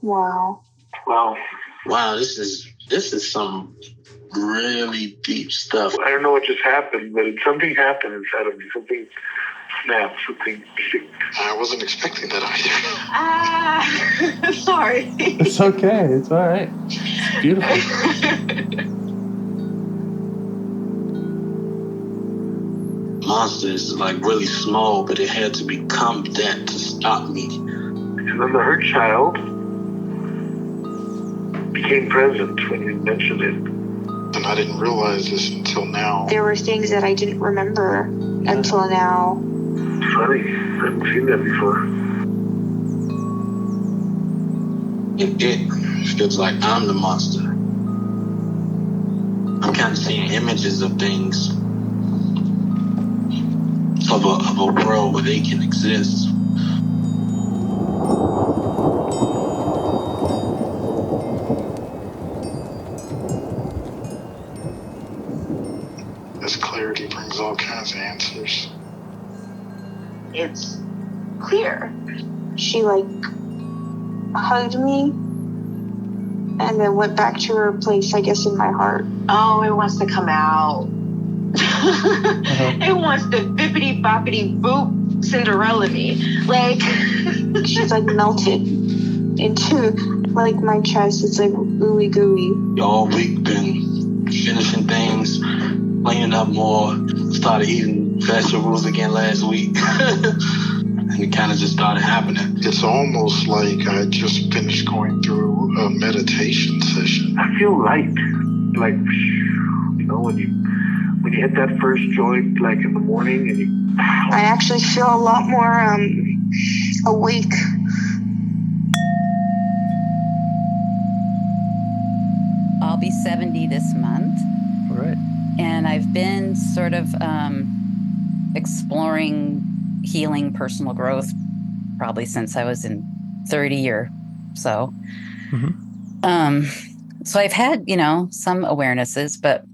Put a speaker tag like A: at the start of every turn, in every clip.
A: Wow.
B: Wow, this is some really deep stuff.
C: I don't know what just happened, but something happened inside of me. Something snapped. Something.
B: I wasn't expecting that
A: either. Sorry.
D: It's okay. It's all right. It's beautiful.
B: Monster is like really small, but it had to become that to stop me.
C: And then the hurt child became present when you mentioned it.
B: And I didn't realize this until now.
A: There were things that I didn't remember until now.
C: Funny. I haven't seen that before.
B: It feels like I'm the monster. I'm kind of seeing images of things. Of a world where they can exist. This clarity brings all kinds of answers.
A: It's clear. She hugged me and then went back to her place, I guess, in my heart. Oh, it wants to come out. It wants to bippity boppity boop Cinderella me. She's melted into my chest. It's ooey gooey.
B: All week been finishing things, cleaning up more, started eating vegetables again last week. And it kind of just started happening. It's almost like I just finished going through a meditation session.
C: I feel light. When you hit that first joint, in the morning, and
A: I actually feel a lot more awake.
E: I'll be 70 this month.
D: All right.
E: And I've been sort of exploring healing, personal growth, probably since I was in 30 or so. Mm-hmm. So I've had, some awarenesses, but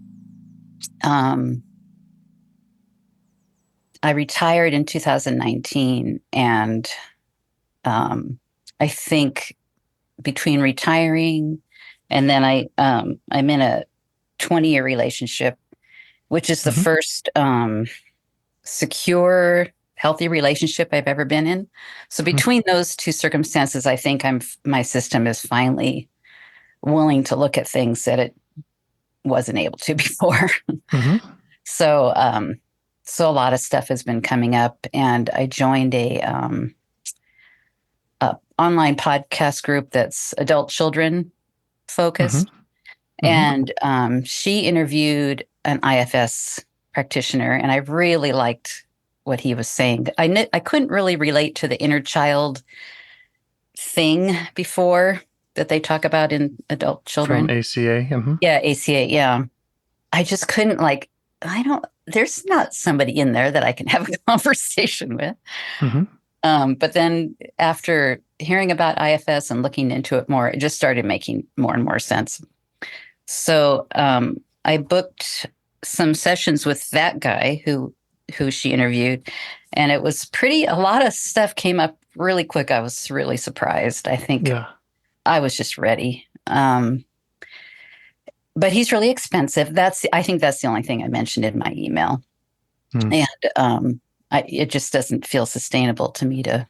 E: I retired in 2019, and I think between retiring and then I'm in a 20-year relationship, which is the first secure, healthy relationship I've ever been in. So between those two circumstances, I think my system is finally willing to look at things that it wasn't able to before. So a lot of stuff has been coming up, and I joined a online podcast group that's adult children focused. And she interviewed an IFS practitioner, and I really liked what he was saying. I couldn't really relate to the inner child thing before that they talk about in adult children.
D: From ACA.
E: Yeah, ACA. Yeah. I just couldn't there's not somebody in there that I can have a conversation with. But then after hearing about IFS and looking into it more, it just started making more and more sense. So I booked some sessions with that guy who she interviewed, and it was a lot of stuff came up really quick. I was really surprised. I think I was just ready. But he's really expensive. I think that's the only thing I mentioned in my email. And it just doesn't feel sustainable to me to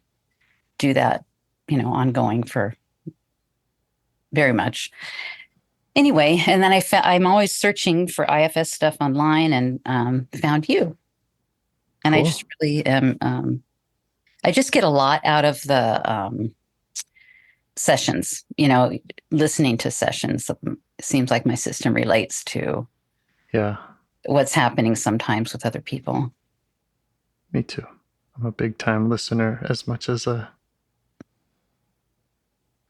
E: do that, ongoing for very much. Anyway, and then I'm always searching for IFS stuff online, and found you. And cool. I just really am, I just get a lot out of the sessions, listening to sessions. It seems like my system relates to what's happening sometimes with other people.
D: Me too. I'm a big time listener as much as a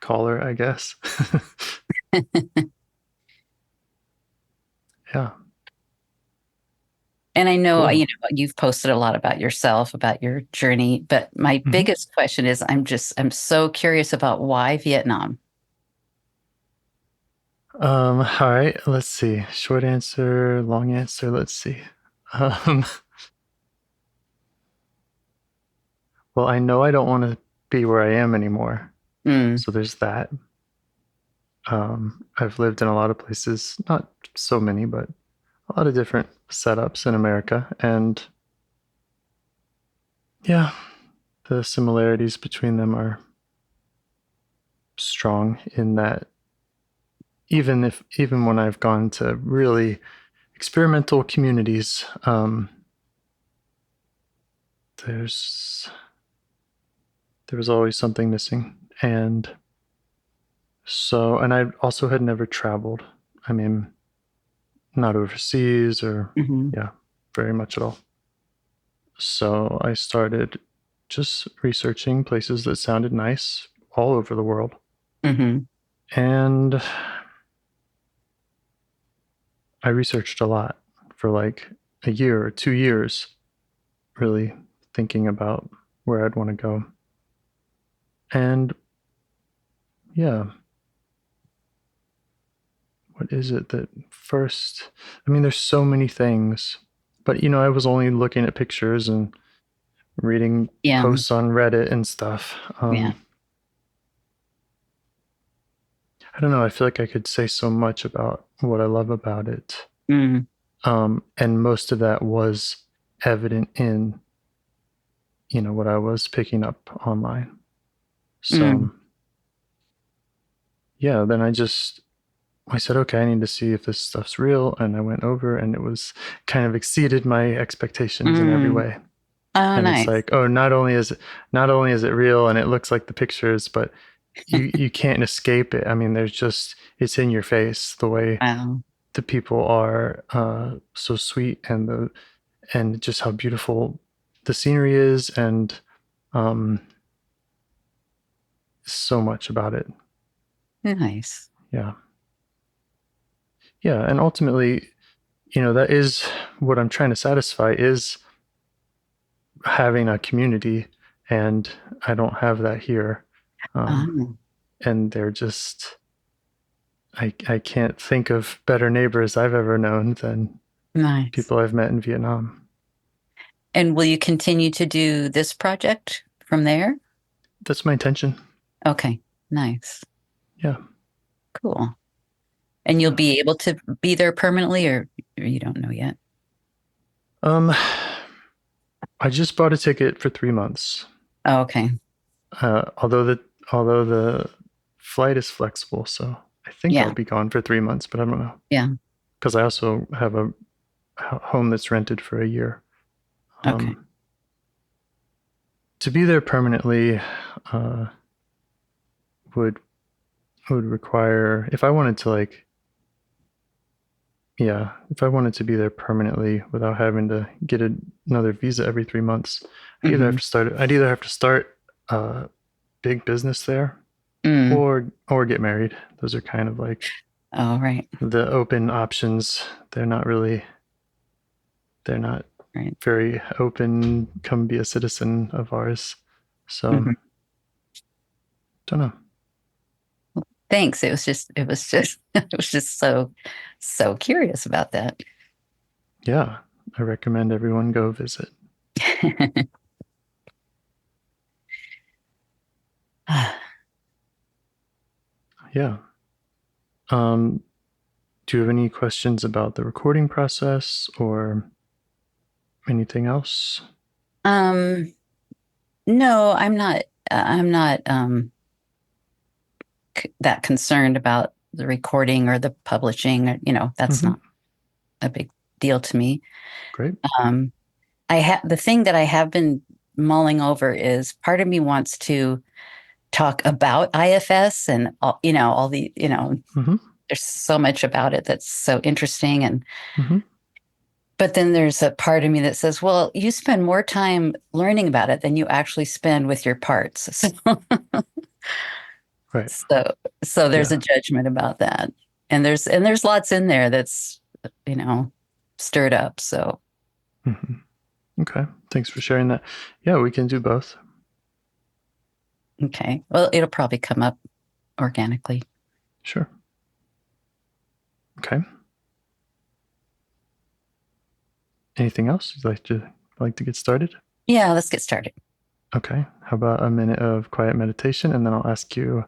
D: caller, I guess. Yeah.
E: And I know, cool. You've posted a lot about yourself, about your journey, but my biggest question is, I'm so curious about why Vietnam?
D: All right, let's see. Short answer, long answer. Let's see. Well, I know I don't want to be where I am anymore. So there's that. I've lived in a lot of places, not so many, but a lot of different setups in America. And yeah, the similarities between them are strong in that even when I've gone to really experimental communities, there was always something missing. And I also had never traveled. I mean, not overseas or, yeah, very much at all. So I started just researching places that sounded nice all over the world. And I researched a lot for like a year or 2 years, really thinking about where I'd want to go. And yeah, what is it that first? I mean, there's so many things, but I was only looking at pictures and reading posts on Reddit and stuff. I don't know. I feel like I could say so much about what I love about it. And most of that was evident in, what I was picking up online. So, yeah, then I said, okay, I need to see if this stuff's real. And I went over and it was kind of exceeded my expectations in every way. And
E: nice.
D: It's like, oh, not only is it real and it looks like the pictures, but you can't escape it. I mean, it's in your face the way the people are so sweet and just how beautiful the scenery is and so much about it.
E: Nice.
D: Yeah. Yeah. And ultimately, that is what I'm trying to satisfy is having a community, and I don't have that here. And they're just, I can't think of better neighbors I've ever known than people I've met in Vietnam.
E: And will you continue to do this project from there?
D: That's my intention.
E: Okay, nice.
D: Yeah.
E: Cool. And you'll be able to be there permanently, or you don't know yet?
D: I just bought a ticket for 3 months.
E: Oh, okay.
D: Although the flight is flexible, so I think I'll be gone for 3 months, but I don't know.
E: Yeah.
D: Because I also have a home that's rented for a year.
E: Okay.
D: To be there permanently would require, if I wanted to be there permanently without having to get another visa every 3 months, I'd either have to start a big business there or get married. Those are kind of like the open options. They're not very open, come be a citizen of ours. So don't know.
E: Thanks. It was just so curious about that.
D: Yeah, I recommend everyone go visit. Yeah. Do you have any questions about the recording process or anything else?
E: No, I'm not that concerned about the recording or the publishing. That's not a big deal to me.
D: Great.
E: The thing that I have been mulling over is part of me wants to talk about IFS and all the, there's so much about it that's so interesting. And, but then there's a part of me that says, well, you spend more time learning about it than you actually spend with your parts. So,
D: right.
E: So there's a judgment about that. And there's lots in there that's, stirred up. So.
D: Okay. Thanks for sharing that. Yeah, we can do both.
E: Okay. Well, it'll probably come up organically.
D: Sure. Okay. Anything else you'd like to get started?
E: Yeah, let's get started.
D: Okay. How about a minute of quiet meditation, and then I'll ask you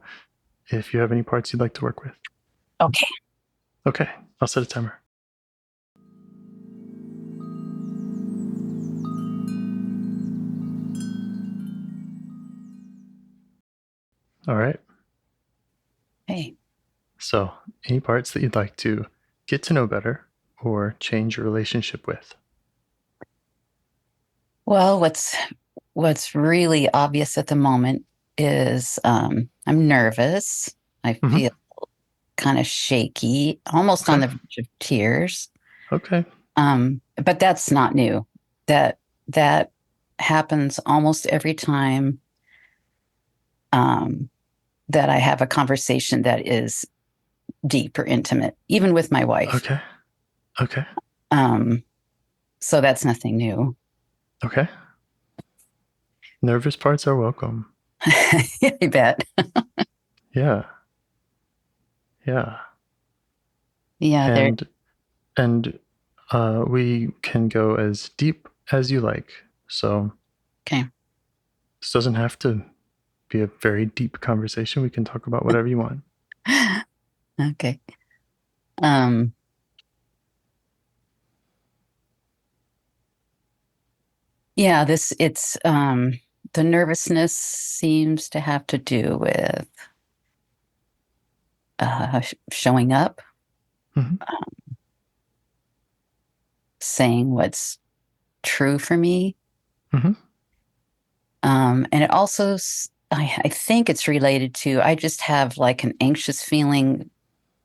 D: if you have any parts you'd like to work with.
E: Okay.
D: Okay, I'll set a timer. All right.
E: Hey.
D: So, any parts that you'd like to get to know better or change your relationship with?
E: Well, what's really obvious at the moment is I'm nervous. I feel kind of shaky, almost on the verge of tears.
D: Okay.
E: But that's not new. That happens almost every time that I have a conversation that is deep or intimate, even with my wife.
D: Okay.
E: So that's nothing new.
D: Okay. Nervous parts are welcome.
E: I bet.
D: Yeah. And we can go as deep as you like. So
E: okay.
D: This doesn't have to be a very deep conversation. We can talk about whatever you want.
E: Okay. Yeah, the nervousness seems to have to do with showing up, saying what's true for me. And it also, I think it's related to, I just have like an anxious feeling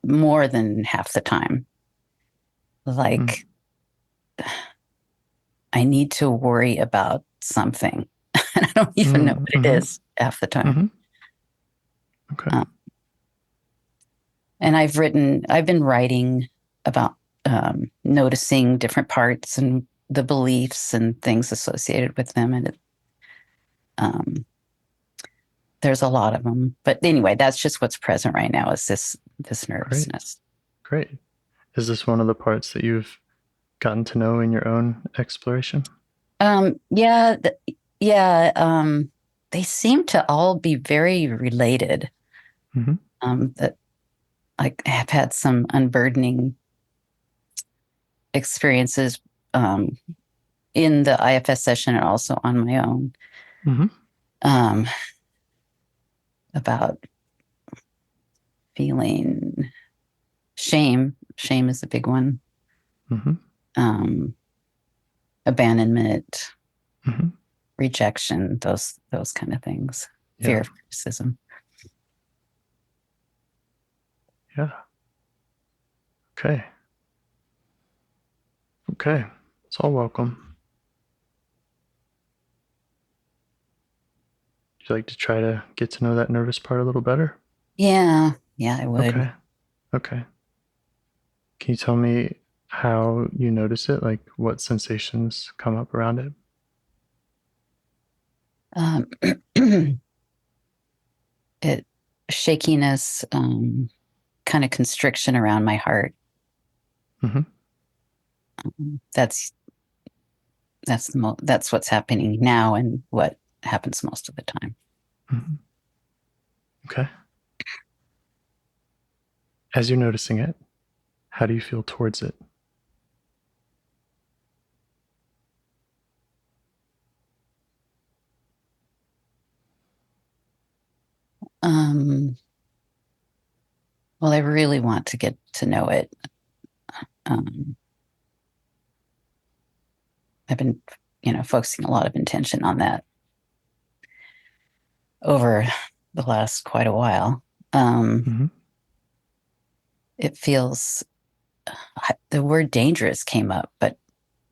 E: more than half the time. Like I need to worry about something. And I don't even know what it is half the time.
D: Okay.
E: And I've been writing about noticing different parts and the beliefs and things associated with them. And there's a lot of them. But anyway, that's just what's present right now is this nervousness.
D: Great. Is this one of the parts that you've gotten to know in your own exploration?
E: Yeah. They seem to all be very related. That I have had some unburdening experiences in the IFS session and also on my own about feeling shame. Shame is a big one. Abandonment, rejection, those kind of things. Fear of criticism.
D: Yeah. Okay. It's all welcome. Would you like to try to get to know that nervous part a little better?
E: Yeah, I would.
D: Okay. Can you tell me how you notice it? Like what sensations come up around it?
E: Shakiness, kind of constriction around my heart. That's what's happening now and what happens most of the time.
D: Okay. As you're noticing it, how do you feel towards it?
E: Well, I really want to get to know it. I've been, focusing a lot of intention on that over the last quite a while. It feels, the word dangerous came up, but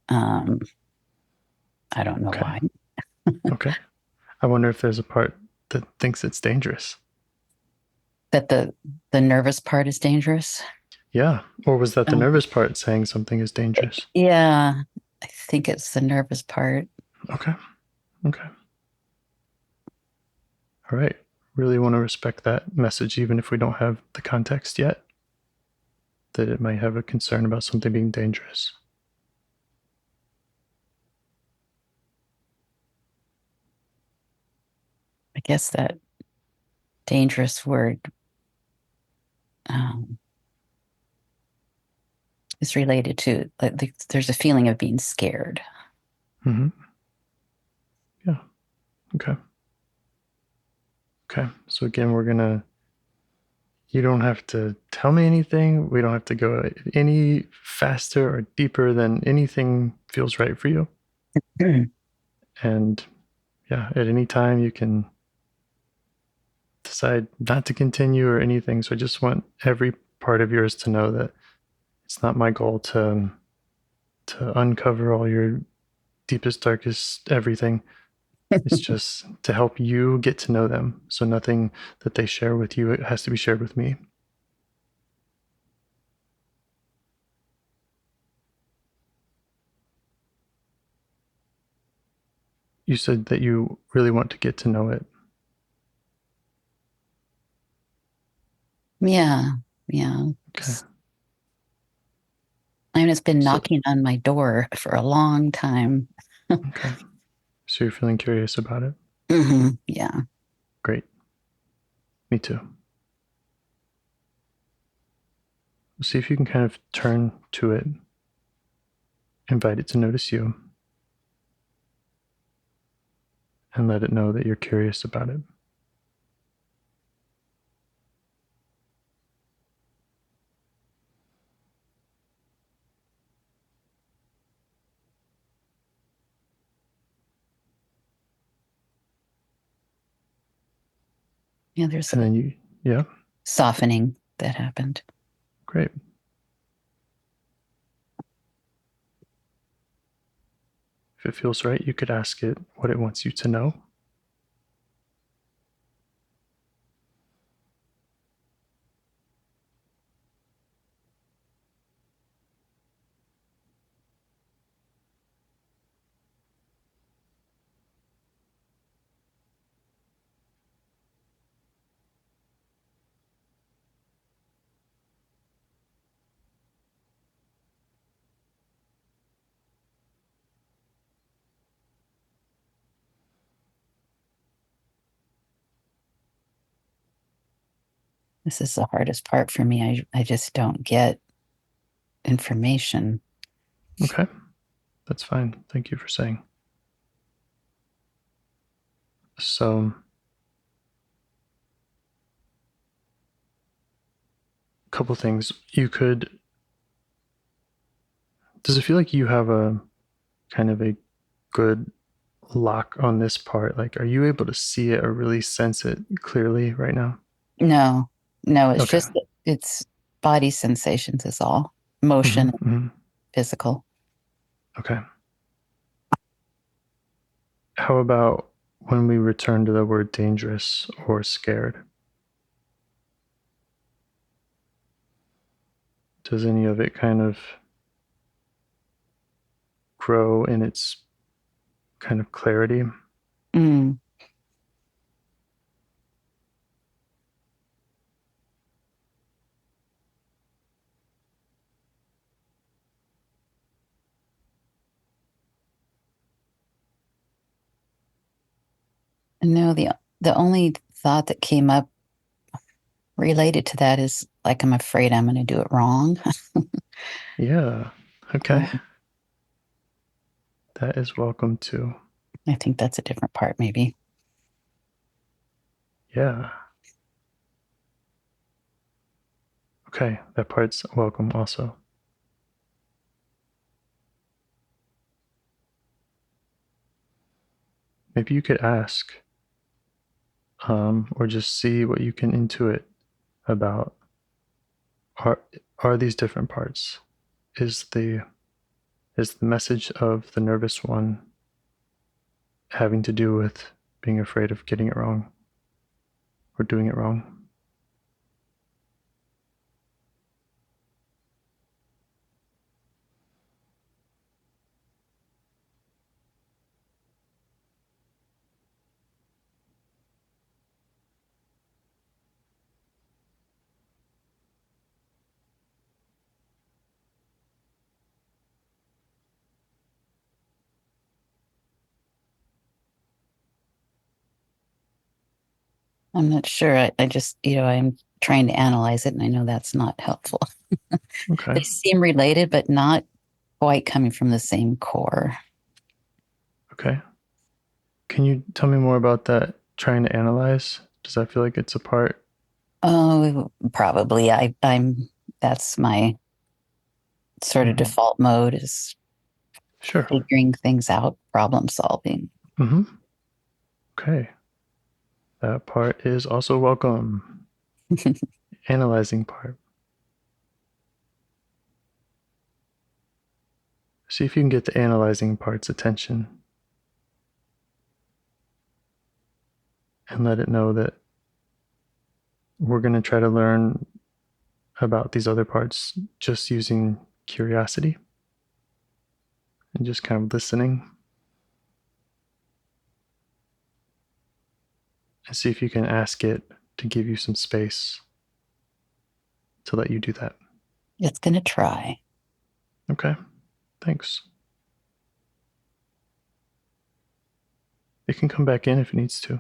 E: I don't know why.
D: Okay. I wonder if there's a part that thinks it's dangerous.
E: That the nervous part is dangerous?
D: Yeah. Or was that the nervous part saying something is dangerous?
E: Yeah, I think it's the nervous part.
D: Okay. All right. Really want to respect that message, even if we don't have the context yet, that it might have a concern about something being dangerous.
E: I guess that dangerous word is related to there's a feeling of being scared.
D: Mm-hmm. Yeah. Okay. Okay. So again, you don't have to tell me anything. We don't have to go any faster or deeper than anything feels right for you. And yeah, at any time you can decide not to continue or anything. So I just want every part of yours to know that it's not my goal to uncover all your deepest, darkest everything. It's just to help you get to know them. So nothing that they share with you, it has to be shared with me. You said that you really want to get to know it.
E: Yeah.
D: Okay.
E: I mean, it's been knocking on my door for a long time.
D: Okay. So you're feeling curious about it?
E: Mm-hmm. Yeah.
D: Great. Me too. See if you can kind of turn to it, invite it to notice you, and let it know that you're curious about it.
E: Yeah, there's
D: And then yeah.
E: Softening that happened.
D: Great. If it feels right, you could ask it what it wants you to know.
E: This is the hardest part for me. I just don't get information.
D: Okay. That's fine. Thank you for saying. So, a couple things. Does it feel like you have a kind of a good lock on this part? Like, are you able to see it or really sense it clearly right now?
E: No, it's
D: Okay.
E: just it's body sensations is all. Motion, physical.
D: Okay. How about when we return to the word dangerous or scared? Does any of it kind of grow in its kind of clarity?
E: Mm. No, the only thought that came up related to that is like I'm afraid I'm going to do it wrong.
D: Yeah. Okay. That is welcome too.
E: I think that's a different part, maybe.
D: Yeah. Okay. That part's welcome also. Maybe you could ask, or just see what you can intuit about are these different parts? Is the message of the nervous one having to do with being afraid of getting it wrong or doing it wrong?
E: I'm not sure. I just, I'm trying to analyze it, and I know that's not helpful.
D: Okay.
E: They seem related, but not quite coming from the same core.
D: Okay. Can you tell me more about that trying to analyze? Does that feel like it's a part?
E: Oh, probably. I'm that's my sort of default mode is
D: Sure.
E: figuring things out, problem solving.
D: Mm-hmm. Okay. That part is also welcome. Analyzing part. See if you can get the analyzing part's attention and let it know that we're going to try to learn about these other parts just using curiosity and just kind of listening. And see if you can ask it to give you some space to let you do that.
E: It's going to try.
D: Okay. Thanks. It can come back in if it needs to.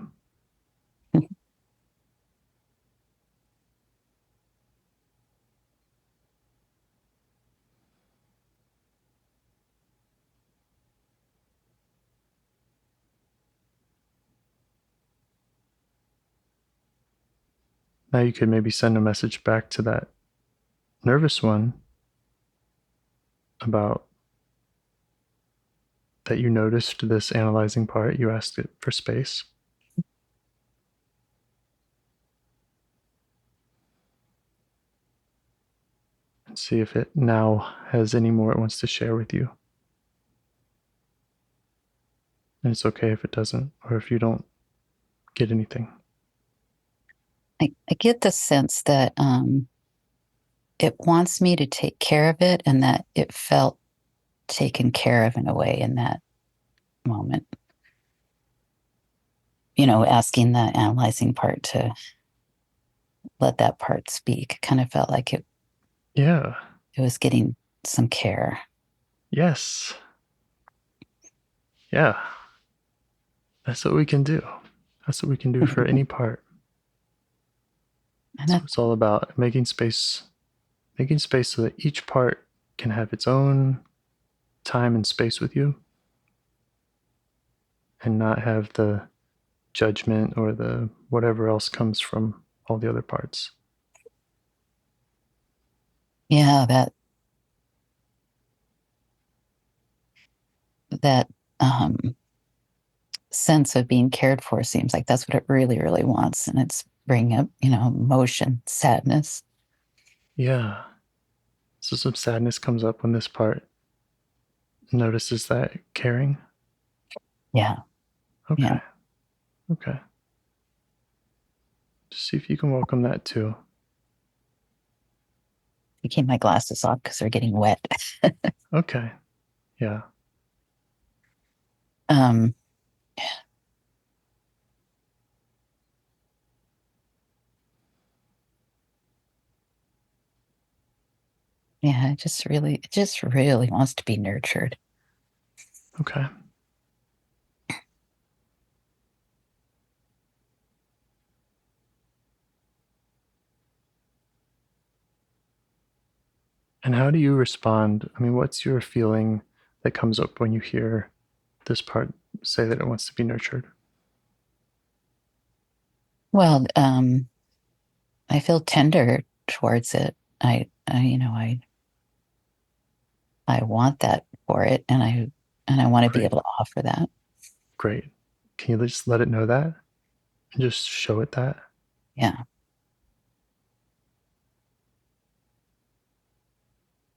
D: Now you could maybe send a message back to that nervous one about that you noticed this analyzing part. You asked it for space. And see if it now has any more it wants to share with you. And it's okay if it doesn't, or if you don't get anything.
E: I get the sense that it wants me to take care of it and that it felt taken care of in a way in that moment. You know, asking the analyzing part to let that part speak kind of felt like it was getting some care.
D: Yes. Yeah. That's what we can do. That's what we can do for any part. That's what it's all about. Making space so that each part can have its own time and space with you and not have the judgment or the whatever else comes from all the other parts.
E: Yeah, that sense of being cared for seems like that's what it really, really wants. And it's bringing up, emotion, sadness.
D: Yeah. So some sadness comes up when this part notices that caring.
E: Yeah.
D: Okay.
E: Yeah.
D: Okay. Just see if you can welcome that too.
E: I keep my glasses off because they're getting wet.
D: Okay. Yeah.
E: Yeah, it just really wants to be nurtured.
D: Okay. And how do you respond? I mean, what's your feeling that comes up when you hear this part say that it wants to be nurtured?
E: Well, I feel tender towards it. I want that for it, and I want to be able to offer that.
D: Great. Can you just let it know that and just show it that?
E: Yeah.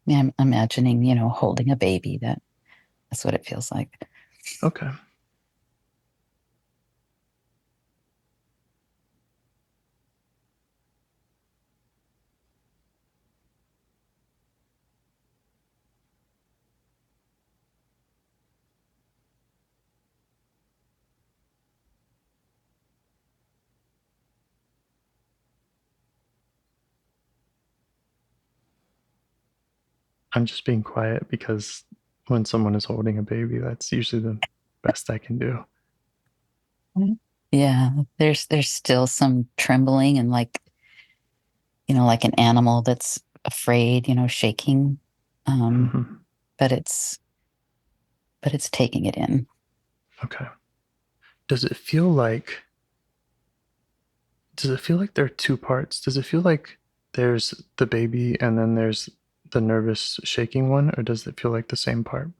E: Yeah, I'm imagining, holding a baby. That's what it feels like.
D: Okay. I'm just being quiet because when someone is holding a baby, that's usually the best I can do.
E: Yeah, there's still some trembling and like like an animal that's afraid, shaking. But it's taking it in.
D: Okay. Does it feel like there are two parts? Does it feel like there's the baby and then there's the nervous shaking one, or does it feel like the same part?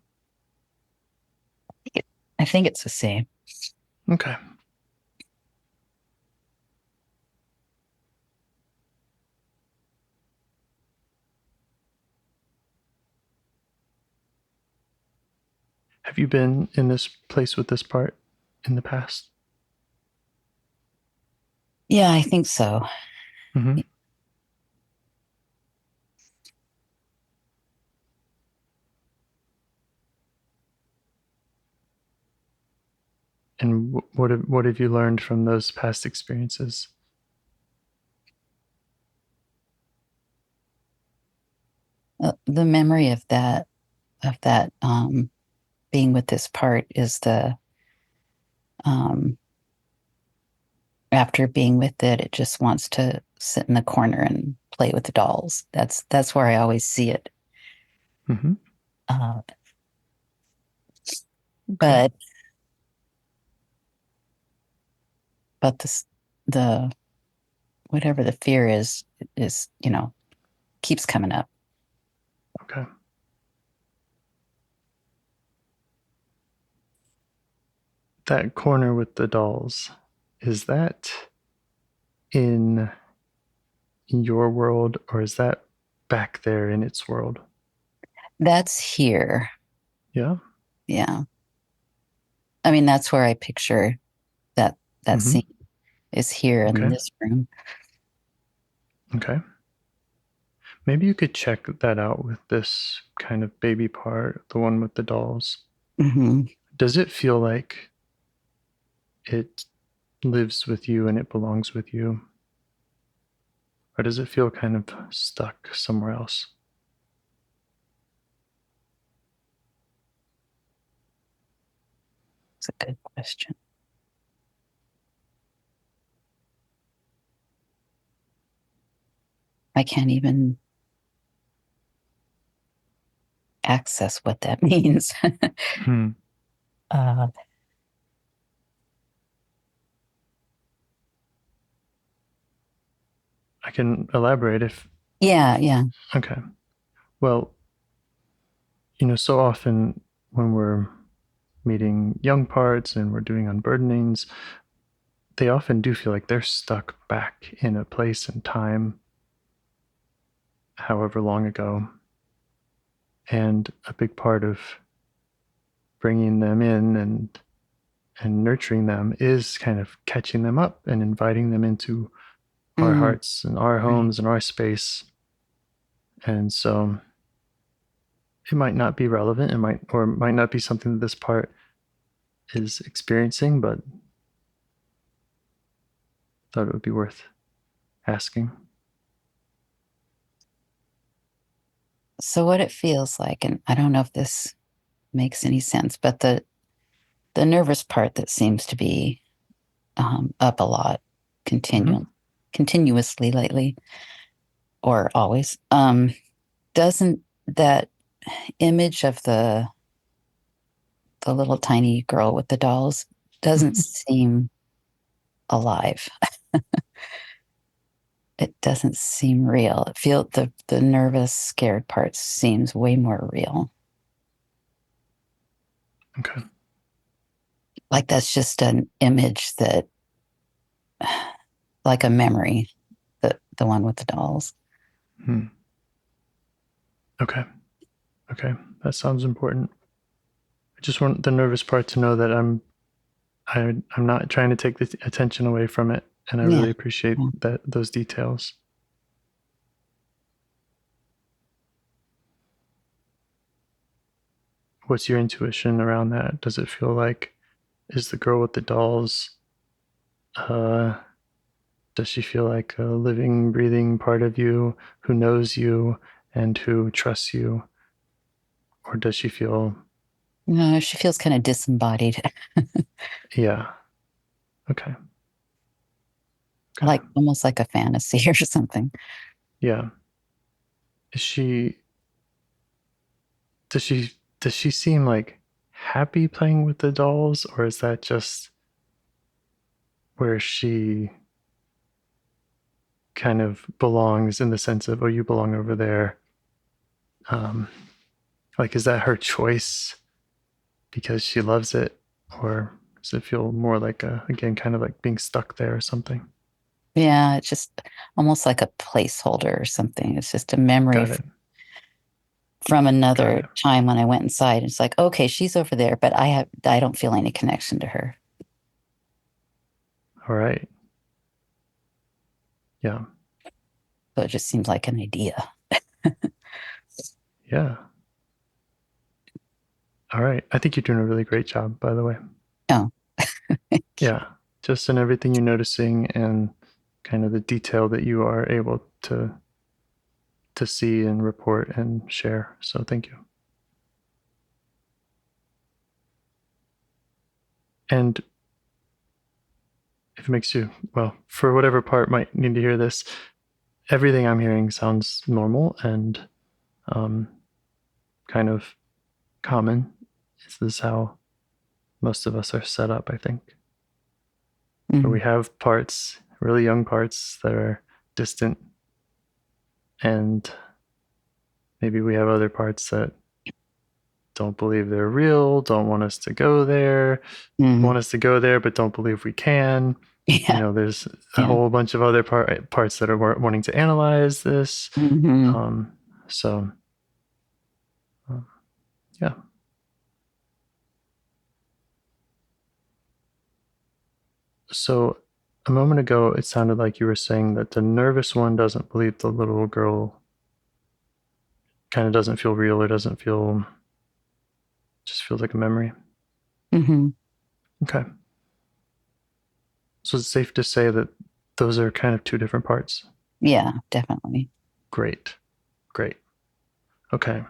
E: I think it's the same.
D: Okay. Have you been in this place with this part in the past?
E: Yeah, I think so.
D: Mm-hmm. And what have you learned from those past experiences?
E: The memory of that being with this part is after being with it, it just wants to sit in the corner and play with the dolls. That's where I always see it.
D: Mm-hmm.
E: Okay. But the whatever the fear is keeps coming up.
D: Okay. That corner with the dolls, is that in your world, or is that back there in its world?
E: That's here.
D: Yeah.
E: Yeah. I mean, that's where I picture that scene is here in this room.
D: Okay. Maybe you could check that out with this kind of baby part, the one with the dolls.
E: Mm-hmm.
D: Does it feel like it lives with you and it belongs with you? Or does it feel kind of stuck somewhere else?
E: It's a good question. I can't even access what that means.
D: I can elaborate if.
E: Yeah.
D: Okay. Well, so often when we're meeting young parts and we're doing unburdenings, they often do feel like they're stuck back in a place and time, however long ago. And a big part of bringing them in and nurturing them is kind of catching them up and inviting them into our hearts and our homes and our space. And so it might not be relevant, it might not be something that this part is experiencing, but thought it would be worth asking.
E: So what it feels like, and I don't know if this makes any sense, but the nervous part that seems to be up a lot continuously lately, or always, doesn't that image of the little tiny girl with the dolls doesn't seem alive. It doesn't seem real. It feel the nervous, scared part seems way more real.
D: Okay.
E: Like that's just an image that, like a memory, the one with the dolls.
D: Okay. That sounds important. I just want the nervous part to know that I'm not trying to take the attention away from it, and I really appreciate those details. What's your intuition around that? Does it feel like, is the girl with the dolls, does she feel like a living, breathing part of you who knows you and who trusts you? Or does she feel...
E: No, she feels kind of disembodied.
D: Yeah. Okay.
E: Like almost like a fantasy or something.
D: Yeah. Is she does she seem like happy playing with the dolls, or is that just where she kind of belongs in the sense of, oh, you belong over there? Like, is that her choice because she loves it, or does it feel more like again, kind of like being stuck there or something?
E: Yeah, it's just almost like a placeholder or something. It's just a memory from another time when I went inside. It's like, okay, she's over there, but I don't feel any connection to her.
D: All right. Yeah.
E: So it just seems like an idea.
D: Yeah. All right. I think you're doing a really great job, by the way.
E: Oh.
D: Yeah. Just in everything you're noticing and kind of the detail that you are able to see and report and share. So thank you. And if it makes you, well, for whatever part might need to hear this, everything I'm hearing sounds normal and kind of common. This is how most of us are set up, I think. Mm-hmm. We have parts, really young parts that are distant, and maybe we have other parts that don't believe they're real, don't want us to go there, want us to go there, but don't believe we can. Yeah. You know, there's a whole bunch of other parts that are wanting to analyze this. So, yeah. So, a moment ago, it sounded like you were saying that the nervous one doesn't believe the little girl kind of doesn't feel real or doesn't feel, just feels like a memory. Okay. So it's safe to say that those are kind of two different parts.
E: Yeah, definitely.
D: Great. Okay.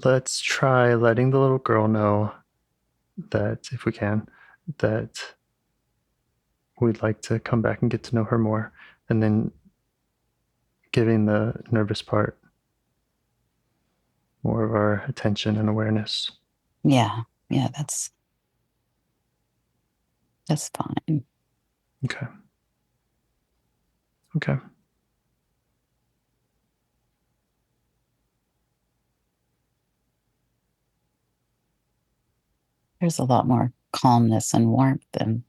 D: Let's try letting the little girl know that, if we can, that we'd like to come back and get to know her more, and then giving the nervous part more of our attention and awareness.
E: Yeah, that's fine.
D: Okay.
E: There's a lot more calmness and warmth and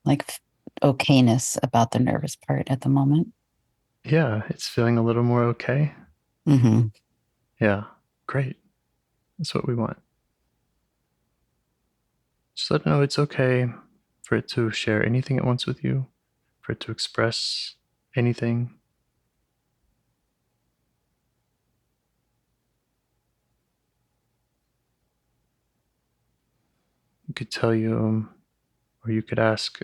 E: like okayness about the nervous part at the moment.
D: Yeah, it's feeling a little more okay. Yeah, great. That's what we want. Just let it know it's okay for it to share anything it wants with you, for it to express anything. You could tell you, or you could ask,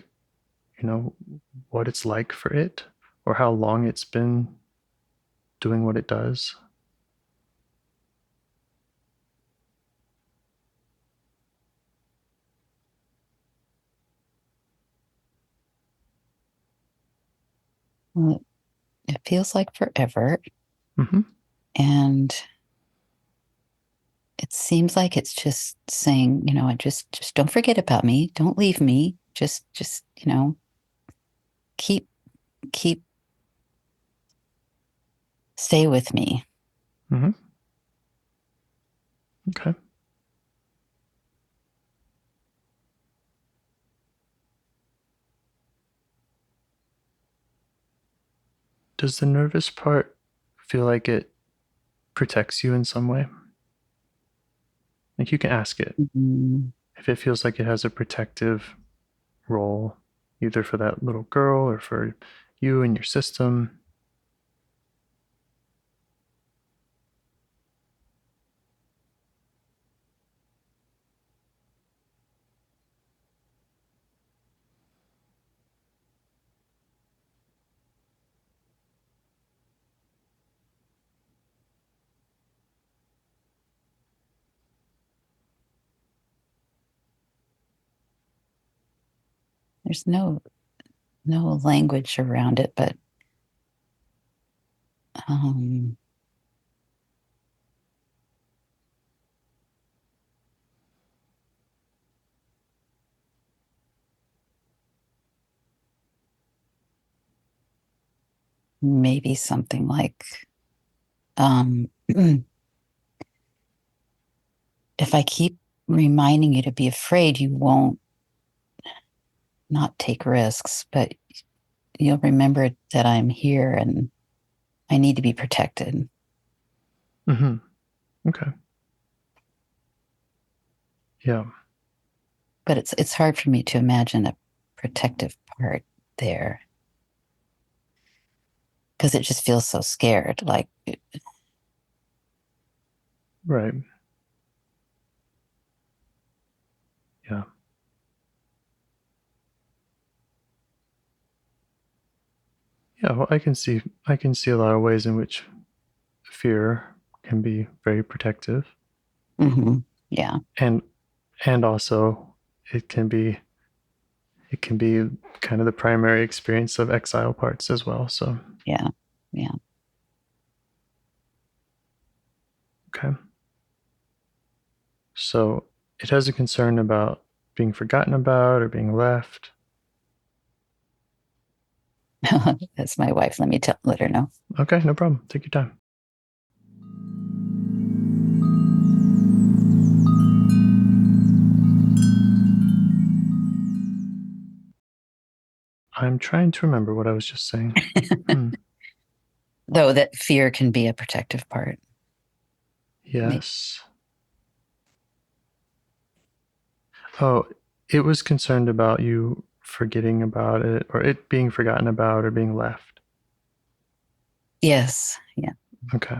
D: what it's like for it, or how long it's been doing what it does.
E: Well, it feels like forever. And it seems like it's just saying, just don't forget about me. Don't leave me. Just, keep, stay with me.
D: Okay. Does the nervous part feel like it protects you in some way? Like, you can ask it if it feels like it has a protective role, either for that little girl or for you and your system.
E: There's no language around it, but maybe something like, if I keep reminding you to be afraid, you won't not take risks, but you'll remember that I'm here and I need to be protected.
D: Okay. Yeah.
E: But it's hard for me to imagine a protective part there because it just feels so scared. Like,
D: right. Yeah. Yeah. Well, I can see a lot of ways in which fear can be very protective.
E: Yeah.
D: And also it can be kind of the primary experience of exile parts as well. So
E: Yeah.
D: okay. So it has a concern about being forgotten about or being left.
E: That's my wife. Let her know.
D: Okay, no problem. Take your time. I'm trying to remember what I was just saying.
E: Though that fear can be a protective part.
D: Yes. Oh, it was concerned about you forgetting about it or it being forgotten about or being left.
E: Yes. Yeah.
D: Okay.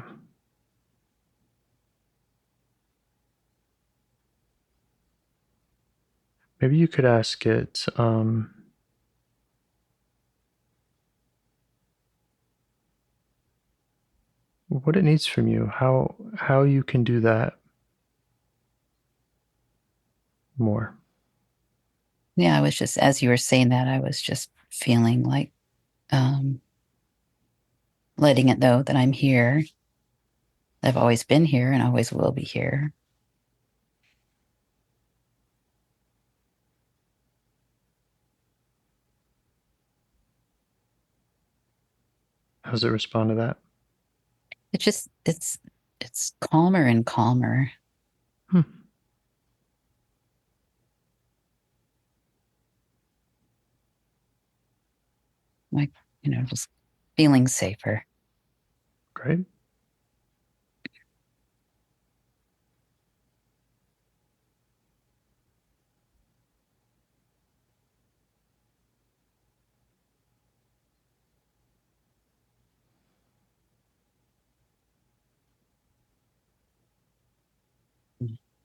D: Maybe you could ask it, what it needs from you, how you can do that more.
E: Yeah. I was just, as you were saying that, I was just feeling like letting it know that I'm here. I've always been here and always will be here.
D: How does it respond to that?
E: It just it's calmer and calmer. Like, just feeling safer.
D: Great.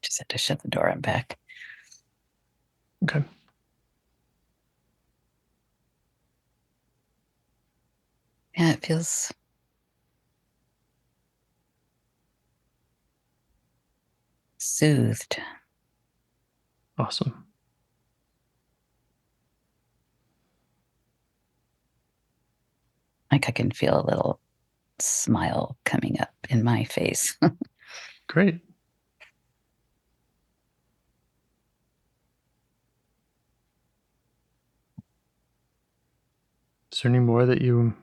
E: Just had to shut the door and back.
D: Okay.
E: Yeah, it feels soothed.
D: Awesome.
E: Like I can feel a little smile coming up in my face.
D: Great. Is there any more that you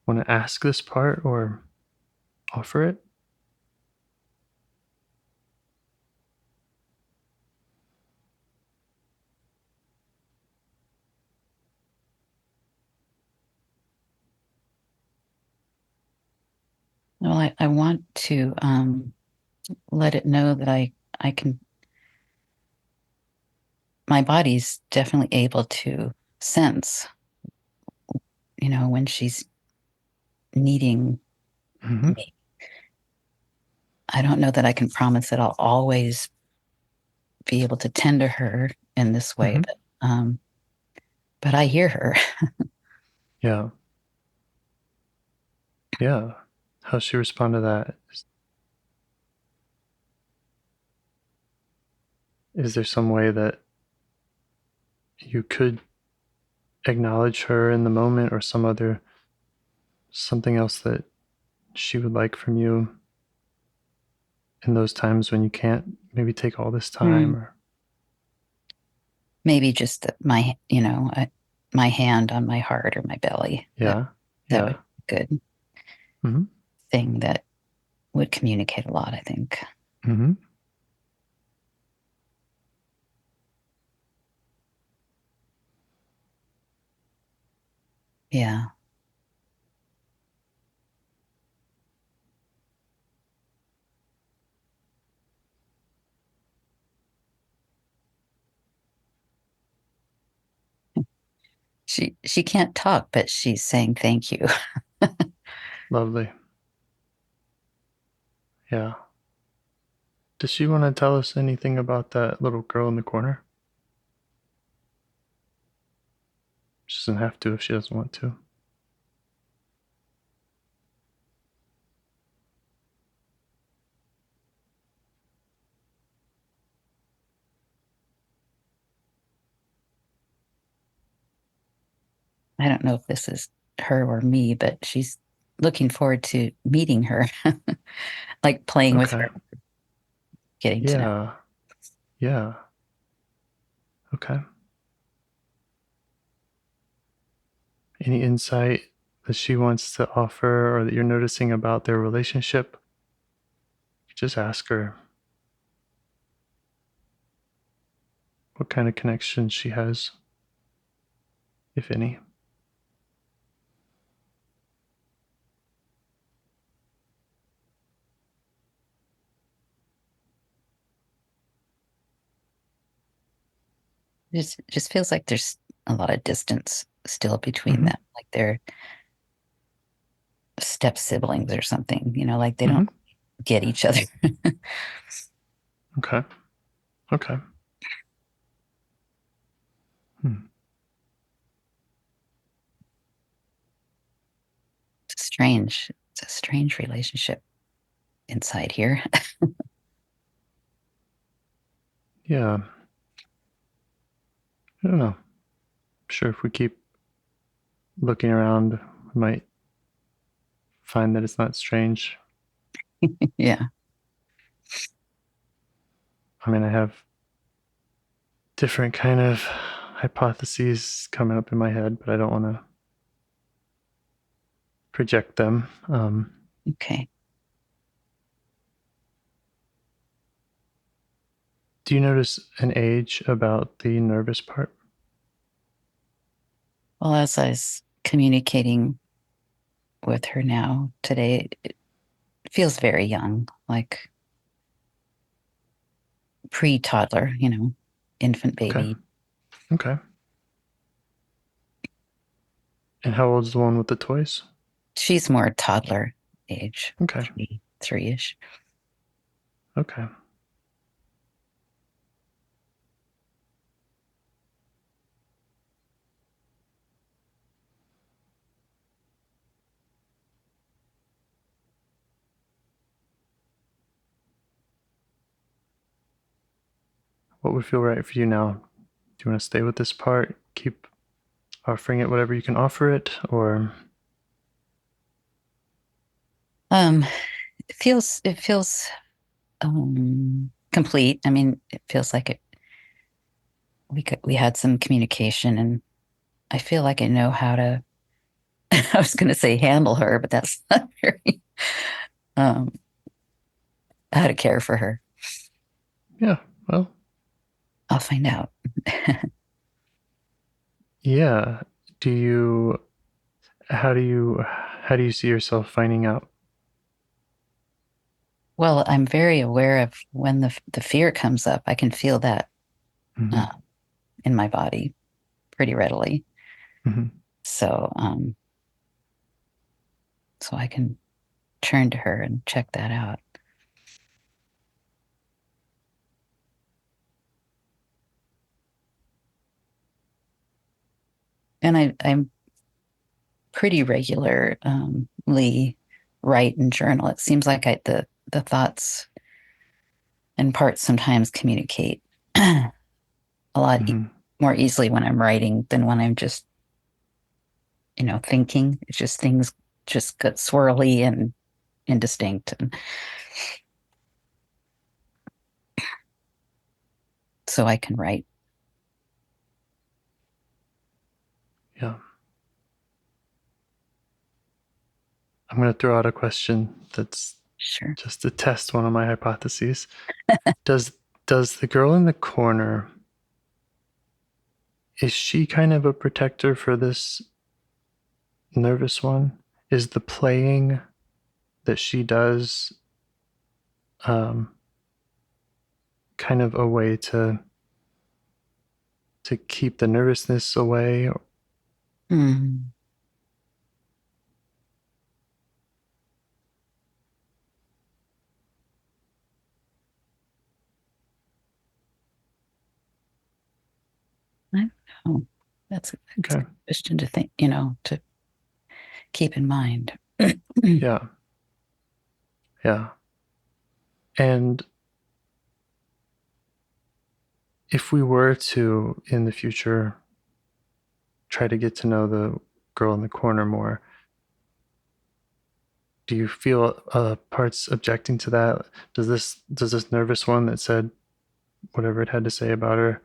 D: want to ask this part or offer it?
E: Well, I want to let it know that I can, my body's definitely able to sense, when she's needing me. I don't know that I can promise that I'll always be able to tend to her in this way, but I hear her.
D: Yeah. Yeah. How's she respond to that? Is there some way that you could acknowledge her in the moment, or something else that she would like from you in those times when you can't maybe take all this time? Or
E: maybe just my hand on my heart or my belly.
D: Yeah.
E: That would be a good thing that would communicate a lot, I think. Yeah. She can't talk, but she's saying thank you.
D: Lovely. Yeah. Does she want to tell us anything about that little girl in the corner? She doesn't have to if she doesn't want to.
E: I don't know if this is her or me, but she's looking forward to meeting her, like playing with her, getting to know.
D: Yeah. Okay. Any insight that she wants to offer or that you're noticing about their relationship? Just ask her what kind of connection she has, if any.
E: It just feels like there's a lot of distance still between them, like they're step siblings or something, like they don't get each other.
D: Okay.
E: It's strange. It's a strange relationship inside here.
D: Yeah. I don't know. I'm sure if we keep looking around, we might find that it's not strange.
E: Yeah.
D: I mean, I have different kind of hypotheses coming up in my head, but I don't want to project them.
E: Okay.
D: Do you notice an age about the nervous part?
E: Well, as I was communicating with her now today, it feels very young, like pre-toddler, infant baby.
D: Okay. And how old is the one with the toys?
E: She's more toddler age.
D: Okay.
E: Three-ish.
D: Okay. What would feel right for you now? Do you want to stay with this part? Keep offering it whatever you can offer it, or
E: It feels complete. I mean, it feels like we had some communication, and I feel like I know how to I was going to say handle her, but that's not very um how to care for her.
D: yeah, well,
E: I'll find out.
D: yeah. Do you how do you see yourself finding out?
E: Well, I'm very aware of when the fear comes up. I can feel that uh, in my body pretty readily. So, so I can turn to her and check that out. And I'm pretty regularly write and journal. It seems like the thoughts and parts sometimes communicate a lot more easily when I'm writing than when I'm just thinking. It's just things just get swirly and indistinct. And so I can write.
D: Yeah. I'm going to throw out a question that's
E: Sure.
D: just to test one of my hypotheses. Does the girl in the corner, is she kind of a protector for this nervous one? Is the playing that she does kind of a way to keep the nervousness away?
E: Mm. I don't know. That's a
D: Okay.
E: question to think, to keep in mind.
D: Yeah. Yeah. And if we were to, in the future, try to get to know the girl in the corner more, do you feel parts objecting to that? Does this nervous one that said whatever it had to say about her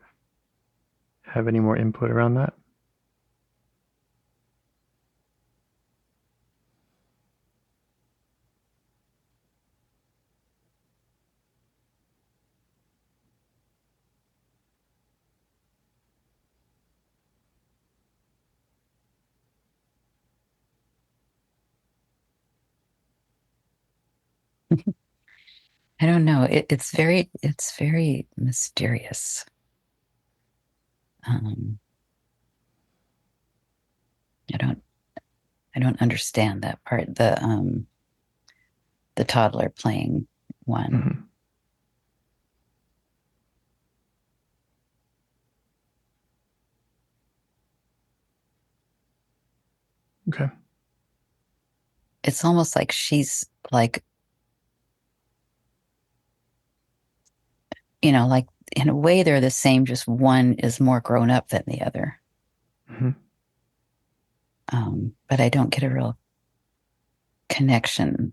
D: have any more input around that?
E: I don't know. It's very mysterious. I don't understand that part. The toddler playing one.
D: Mm-hmm. Okay.
E: It's almost like she's like, like in a way they're the same, just one is more grown up than the other.
D: Mm-hmm.
E: But I don't get a real connection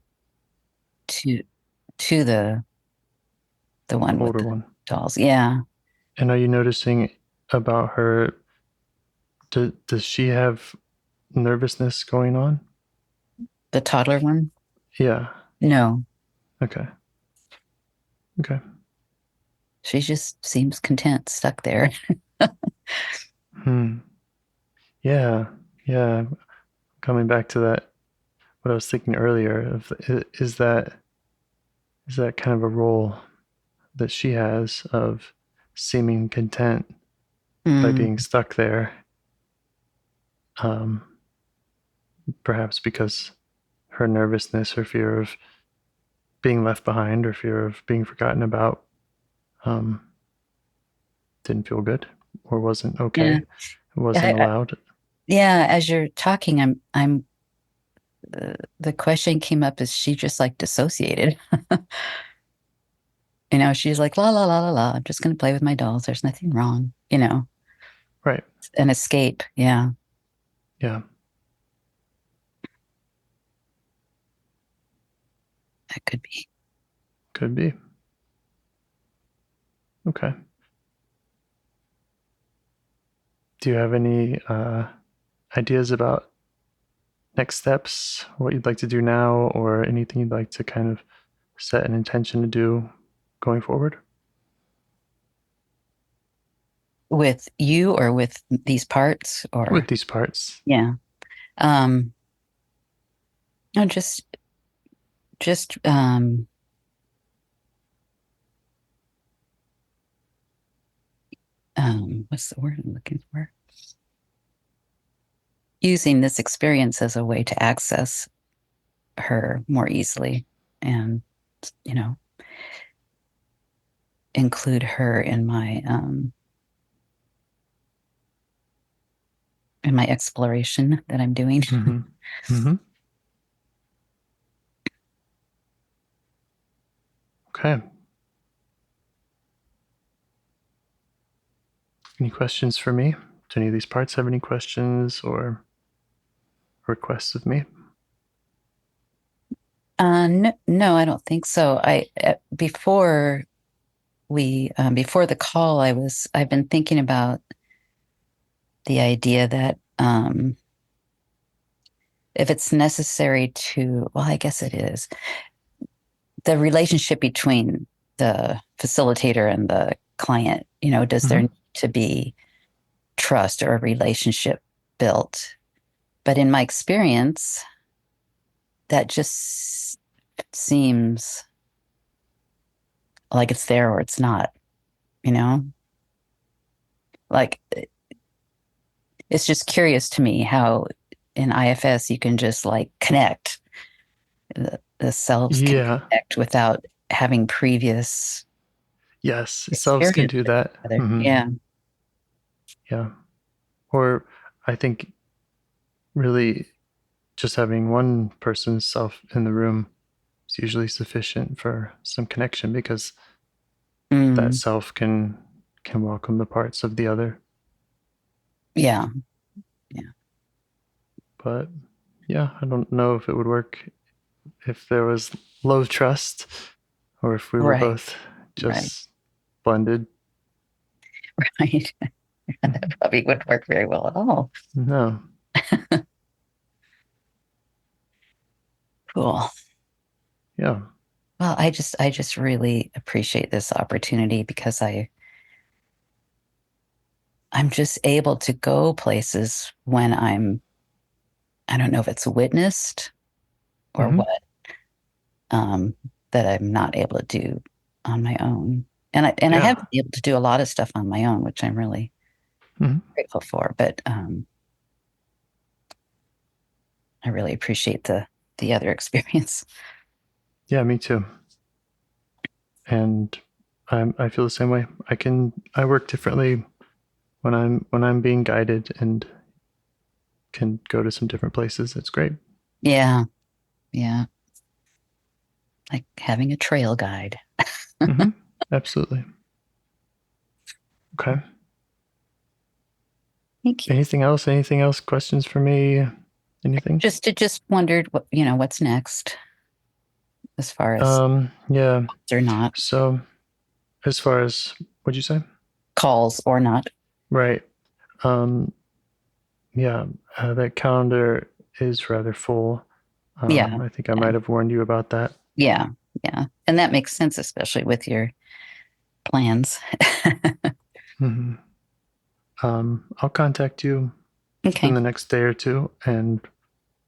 E: to the one with
D: Older
E: the
D: one.
E: dolls. Yeah.
D: And are you noticing about her? Does she have nervousness going on?
E: The toddler one?
D: Yeah.
E: No.
D: Okay. Okay.
E: She just seems content, stuck there.
D: Hmm. Yeah. Yeah. Coming back to that, what I was thinking earlier of is that kind of a role that she has of seeming content by being stuck there. Um, Perhaps because her nervousness, her fear of being left behind, or fear of being forgotten about, um, didn't feel good or wasn't okay.
E: Yeah.
D: It wasn't allowed.
E: Yeah. As you're talking, I'm the question came up, is she just like dissociated? She's like, la, la, la, la, la. I'm just going to play with my dolls. There's nothing wrong,
D: Right.
E: an escape. Yeah.
D: Yeah.
E: That could be.
D: Could be. Okay. Do you have any ideas about next steps, what you'd like to do now, or anything you'd like to kind of set an intention to do going forward?
E: With you or with these parts or
D: With these parts?
E: Yeah. No, just what's the word I'm looking for? Using this experience as a way to access her more easily and, include her in my exploration that I'm doing.
D: Mm-hmm. Mm-hmm. Okay. Any questions for me? Do any of these parts have any questions or? requests of me?
E: No, I don't think so. Before the call, I've been thinking about the idea that if it's necessary well, I guess it is, the relationship between the facilitator and the client, does there need to be trust or a relationship built? But in my experience, that just seems like it's there or it's not, like it's just curious to me how in IFS you can just like connect, the selves can connect without having previous
D: Yes, selves can do that. Yeah. Or I think really just having one person's self in the room is usually sufficient for some connection, because that self can welcome the parts of the other.
E: Yeah.
D: But yeah, I don't know if it would work if there was low trust, or if we were both just blended.
E: Right. That probably wouldn't work very well at all.
D: No.
E: Cool.
D: Yeah.
E: Well, I just really appreciate this opportunity, because I'm just able to go places when I don't know if it's witnessed or what, that I'm not able to do on my own. And I haven't been able to do a lot of stuff on my own, which I'm really grateful for. But I really appreciate the other experience.
D: Yeah, me too. And I feel the same way. I work differently when I'm being guided and can go to some different places. It's great.
E: Yeah. Like having a trail guide.
D: Absolutely. Okay.
E: Thank you.
D: Anything else? Questions for me? Anything?
E: Just wondered what's next, as far as or not.
D: So as far as, what'd you say?
E: Calls or not.
D: Right. That calendar is rather full. I think I might have warned you about that.
E: Yeah. And that makes sense, especially with your plans.
D: I'll contact you in the next day or two and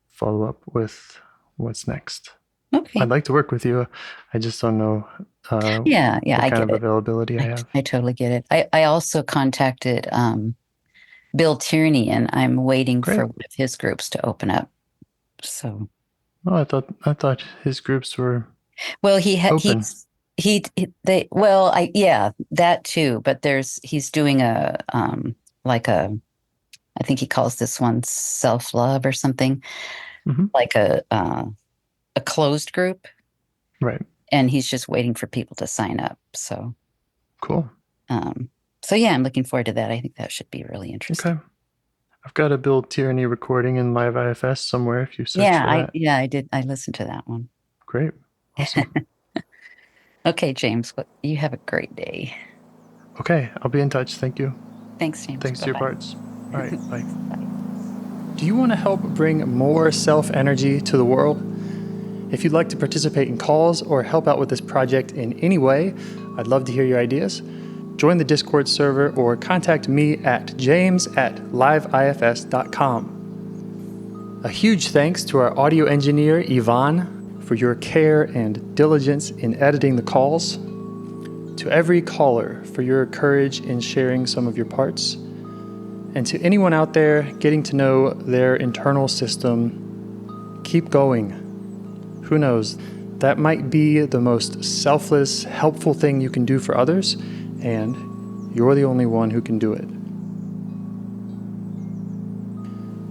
D: follow up with what's next.
E: Okay.
D: I'd like to work with you. I just don't know what kind of availability I have.
E: I totally get it. I also contacted Bill Tierney, and I'm waiting for one of his groups to open up. So.
D: Oh, I thought his groups were.
E: Well,
D: open.
E: That too. But he's doing I think he calls this one self-love or something, like a closed group.
D: Right.
E: And he's just waiting for people to sign up. So
D: cool.
E: So yeah, I'm looking forward to that. I think that should be really interesting.
D: Okay. I've got a Bill Tierney recording in Live IFS somewhere if you search for that.
E: I did. I listened to that one.
D: Great. Awesome.
E: Okay, James, you have a great day.
D: Okay, I'll be in touch. Thank you.
E: Thanks, James.
D: Thanks to your parts. All right, bye. Do you want to help bring more self-energy to the world? If you'd like to participate in calls or help out with this project in any way, I'd love to hear your ideas. Join the Discord server or contact me at james@liveifs.com. A huge thanks to our audio engineer, Yvonne, for your care and diligence in editing the calls. To every caller for your courage in sharing some of your parts. And to anyone out there getting to know their internal system, keep going. Who knows, that might be the most selfless, helpful thing you can do for others, and you're the only one who can do it.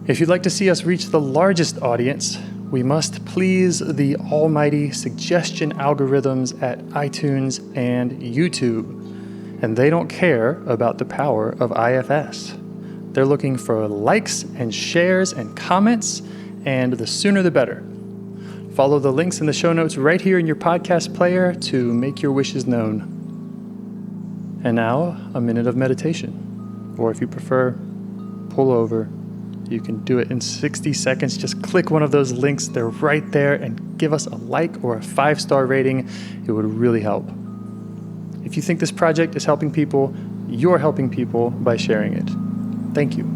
D: If you'd like to see us reach the largest audience, we must please the almighty suggestion algorithms at iTunes and YouTube, and they don't care about the power of IFS. They're looking for likes and shares and comments, and the sooner the better. Follow the links in the show notes right here in your podcast player to make your wishes known. And now, a minute of meditation. Or if you prefer, pull over. You can do it in 60 seconds. Just click one of those links. They're right there, and give us a like or a 5-star rating. It would really help. If you think this project is helping people, you're helping people by sharing it. Thank you.